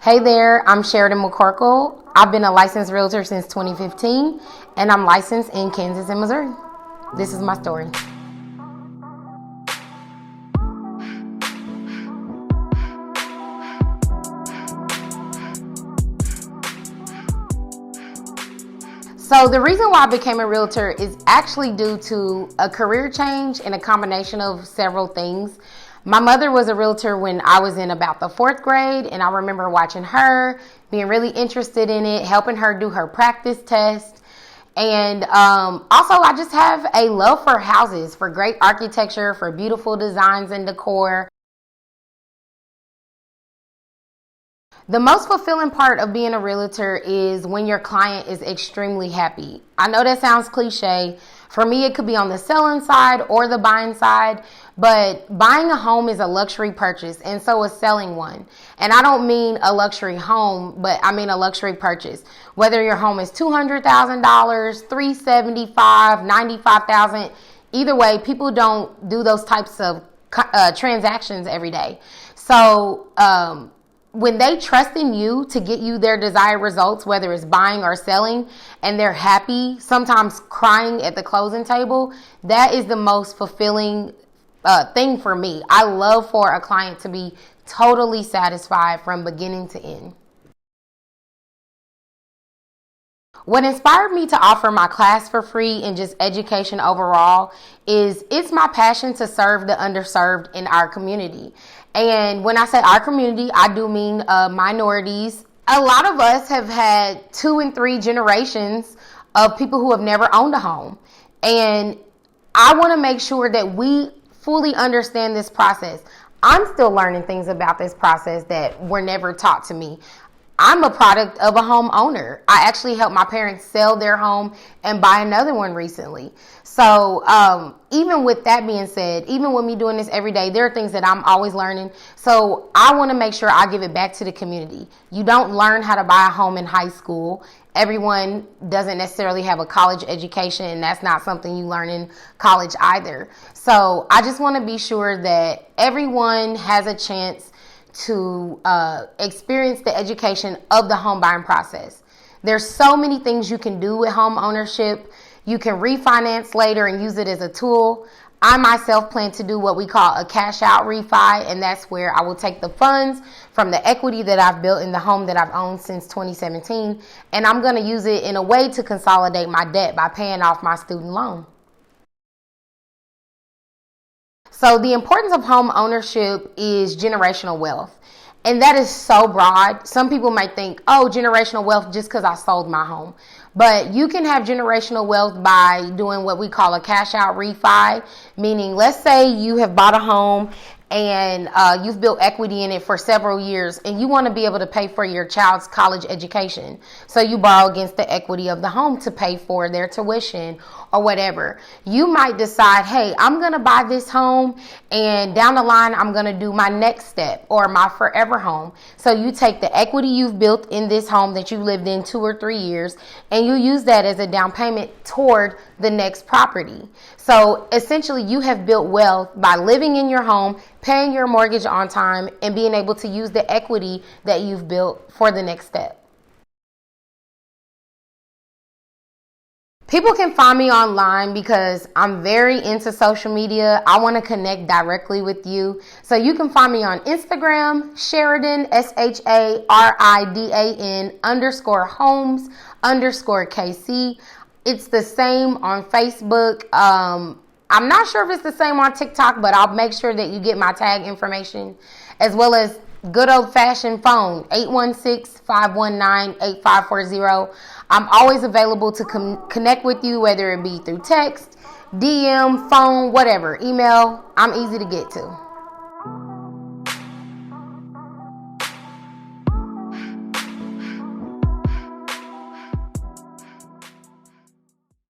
Hey there, I'm Sharidan McCorkle. I've been a licensed realtor since 2015, and I'm licensed in Kansas and Missouri. This is my story. So the reason why I became a realtor is actually due to a career change and a combination of several things. My mother was a realtor when I was in about the 4th grade, and I remember watching her, being really interested in it, helping her do her practice test. And also, I just have a love for houses, for great architecture, for beautiful designs and decor. The most fulfilling part of being a realtor is when your client is extremely happy. I know that sounds cliche. For me, it could be on the selling side or the buying side, but buying a home is a luxury purchase, and so is selling one. And I don't mean a luxury home, but I mean a luxury purchase. Whether your home is $200,000, $375,000, $95,000, either way, people don't do those types of transactions every day. So, when they trust in you to get you their desired results, whether it's buying or selling, and they're happy, sometimes crying at the closing table, that is the most fulfilling thing for me. I love for a client to be totally satisfied from beginning to end. What inspired me to offer my class for free and just education overall is it's my passion to serve the underserved in our community. And when I say our community, I do mean minorities. A lot of us have had 2 and 3 generations of people who have never owned a home. And I want to make sure that we fully understand this process. I'm still learning things about this process that were never taught to me. I'm a product of a homeowner. I actually helped my parents sell their home and buy another one recently. So even with that being said, even with me doing this every day, there are things that I'm always learning. So I want to make sure I give it back to the community. You don't learn how to buy a home in high school. Everyone doesn't necessarily have a college education, and that's not something you learn in college either. So I just want to be sure that everyone has a chance to experience the education of the home buying process. There's so many things you can do with home ownership. You can refinance later and use it as a tool. I myself plan to do what we call a cash out refi, and that's where I will take the funds from the equity that I've built in the home that I've owned since 2017, and I'm going to use it in a way to consolidate my debt by paying off my student loan. So the importance of home ownership is generational wealth. And that is so broad. Some people might think, oh, generational wealth just because I sold my home. But you can have generational wealth by doing what we call a cash out refi, meaning let's say you have bought a home and you've built equity in it for several years and you want to be able to pay for your child's college education. So you borrow against the equity of the home to pay for their tuition or whatever. You might decide, hey, I'm going to buy this home and down the line I'm going to do my next step or my forever home. So you take the equity you've built in this home that you lived in 2 or 3 years and you use that as a down payment toward the next property. So essentially you have built wealth by living in your home, paying your mortgage on time, and being able to use the equity that you've built for the next step. People can find me online because I'm very into social media. I want to connect directly with you. So you can find me on Instagram, Sharidan, SHARIDAN _homes_KC. It's the same on Facebook. I'm not sure if it's the same on TikTok, but I'll make sure that you get my tag information, as well as good old-fashioned phone, 816-519-8540. I'm always available to connect with you, whether it be through text, DM, phone, whatever, email. I'm easy to get to.